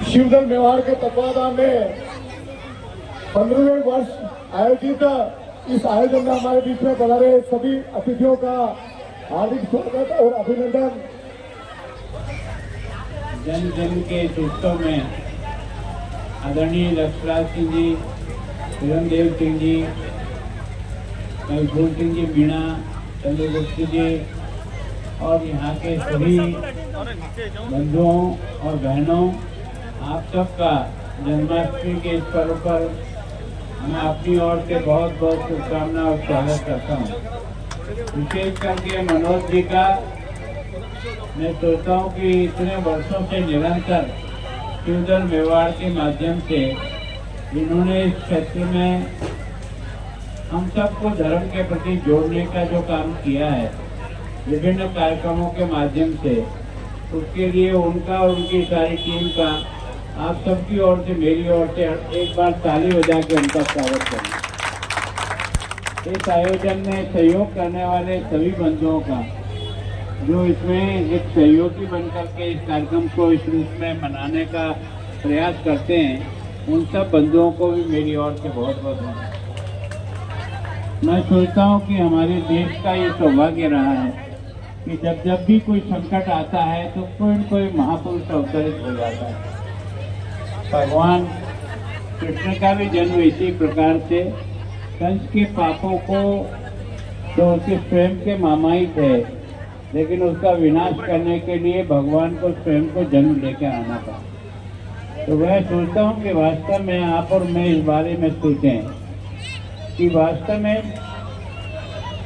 शिवदल मेवाड़ के तत्वाधान में 15वें वर्ष आयोजित इस आयोजन में हमारे बीच में पधारे सभी अतिथियों का हार्दिक स्वागत और अभिनंदन। जन जन के इस उत्सव में आदरणीय लक्ष्मण सिंह जी, किरणदेव सिंह जी, मजबूर सिंह जी मीणा, चंद्रगुप्त जी और यहाँ के सभी बंधुओं और बहनों, आप सबका जन्माष्टमी के इस पर्व पर मैं अपनी ओर से बहुत बहुत शुभकामनाएं और स्वागत करता हूँ। विशेष करके मनोज जी का मैं सोचता हूँ कि इतने वर्षों से निरंतर शिवदल मेवाड़ के माध्यम से इन्होंने इस क्षेत्र में हम सबको धर्म के प्रति जोड़ने का जो काम किया है विभिन्न कार्यक्रमों के माध्यम से, उसके लिए उनका और उनकी सारी टीम का आप सबकी ओर से, मेरी ओर से एक बार ताली बजा के उनका स्वागत करें। इस आयोजन में सहयोग करने वाले सभी बंधुओं का, जो इसमें एक सहयोगी बनकर के इस कार्यक्रम को इस रूप में मनाने का प्रयास करते हैं, उन सब बंधुओं को भी मेरी ओर से बहुत बहुत धन्यवाद। मैं सोचता हूँ कि हमारे देश का ये सौभाग्य रहा है कि जब जब भी कोई संकट आता है तो कोई न कोई महापुरुष अवतरित हो जाता है। भगवान कृष्ण का भी जन्म इसी प्रकार से, कंस के पापों को तो उसके स्वयं के मामा ही थे, लेकिन उसका विनाश करने के लिए भगवान को स्वयं को जन्म लेकर आना था। तो मैं सोचता हूँ कि वास्तव में आप और मैं इस बारे में सोचें कि वास्तव में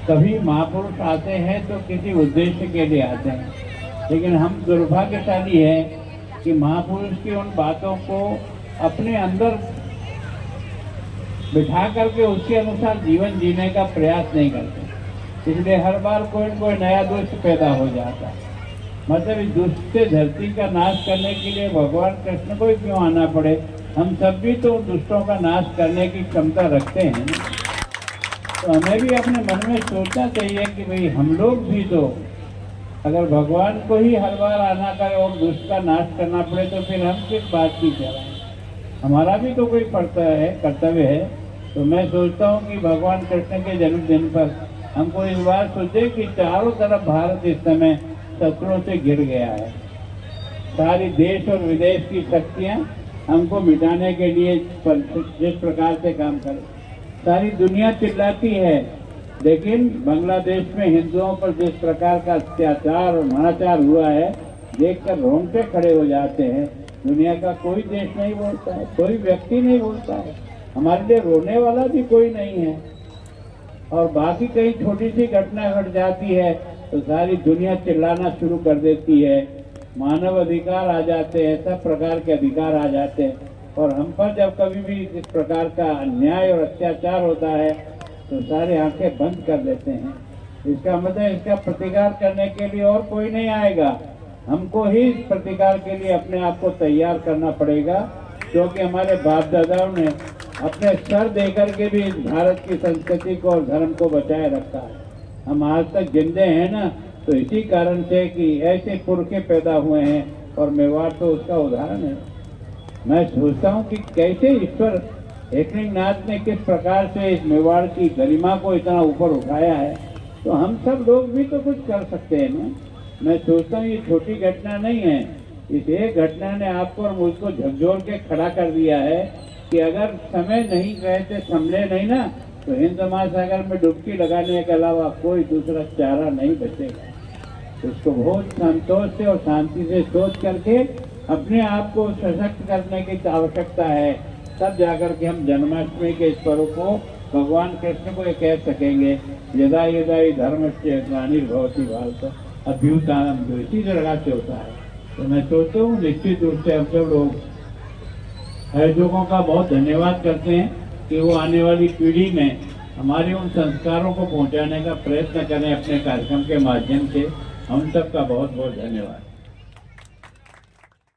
कभी महापुरुष आते हैं तो किसी उद्देश्य के लिए आते हैं, लेकिन हम दुर्भाग्यशाली हैं कि महापुरुष की उन बातों को अपने अंदर बिठा करके उसके अनुसार जीवन जीने का प्रयास नहीं करते। इसलिए हर बार कोई न कोई नया दुष्ट पैदा हो जाता है। मतलब इस दुष्ट से धरती का नाश करने के लिए भगवान कृष्ण को ही क्यों आना पड़े? हम सब भी तो दुष्टों का नाश करने की क्षमता रखते हैं। तो हमें भी अपने मन में सोचना चाहिए कि भाई हम लोग भी तो, अगर भगवान को ही हर बार आना करे और दुष्ट का नाश करना पड़े तो फिर हम किस बात की चलाएं? हमारा भी तो कोई कर्तव्य है। तो मैं सोचता हूँ कि भगवान कृष्ण के जन्मदिन पर हमको इस बार सोचे कि चारों तरफ भारत इस समय शत्रुओं से घिर गया है। सारी देश और विदेश की शक्तियाँ हमको मिटाने के लिए जिस प्रकार से काम करें, सारी दुनिया चिल्लाती है, लेकिन बांग्लादेश में हिंदुओं पर जिस प्रकार का अत्याचार और अनाचार हुआ है, देखकर रोंगटे खड़े हो जाते हैं। दुनिया का कोई देश नहीं बोलता है, कोई व्यक्ति नहीं बोलता है, हमारे लिए रोने वाला भी कोई नहीं है। और बाकी कहीं छोटी सी घटना घट जाती है तो सारी दुनिया चिल्लाना शुरू कर देती है, मानव अधिकार आ जाते हैं, सब प्रकार के अधिकार आ जाते हैं। और हम पर जब कभी भी इस प्रकार का अन्याय और अत्याचार होता है तो सारे आंखें बंद कर देते हैं। इसका मतलब इसका प्रतिकार करने के लिए और कोई नहीं आएगा, हमको ही इस प्रतिकार के लिए अपने आप को तैयार करना पड़ेगा, क्योंकि हमारे बाप दादाओं ने अपने सर देकर के भी इस भारत की संस्कृति को और धर्म को बचाए रखा है। हम आज तक जिंदे हैं ना, तो इसी कारण से कि ऐसे पुरखे पैदा हुए हैं, और मेवाड़ तो उसका उदाहरण है। मैं सोचता हूँ कि कैसे ईश्वर एकलिंगनाथ ने किस प्रकार से इस मेवाड़ की गरिमा को इतना ऊपर उठाया है, तो हम सब लोग भी तो कुछ कर सकते हैं ना। मैं सोचता हूँ ये छोटी घटना नहीं है, इस एक घटना ने आपको और मुझको झकझोर के खड़ा कर दिया है कि अगर समय नहीं रहते, संभले नहीं ना, तो हिंद महासागर में डुबकी लगाने के अलावा कोई दूसरा चारा नहीं बचेगा। उसको बहुत संतोष से और शांति से सोच करके अपने आप को सशक्त करने की आवश्यकता है, तब जाकर के हम जन्माष्टमी के इस पर्व को भगवान कृष्ण को ये कह सकेंगे, यदा यदा ही धर्मस्य ग्लानिर्भवति भारत अभ्युत्थानम्, इसी तरह से होता है। तो मैं सोचता हूँ निश्चित रूप से हम सब लोग आयोजकों का बहुत धन्यवाद करते हैं कि वो आने वाली पीढ़ी में हमारे उन संस्कारों को पहुँचाने का प्रयत्न करें अपने कार्यक्रम के माध्यम से। हम सबका बहुत बहुत धन्यवाद।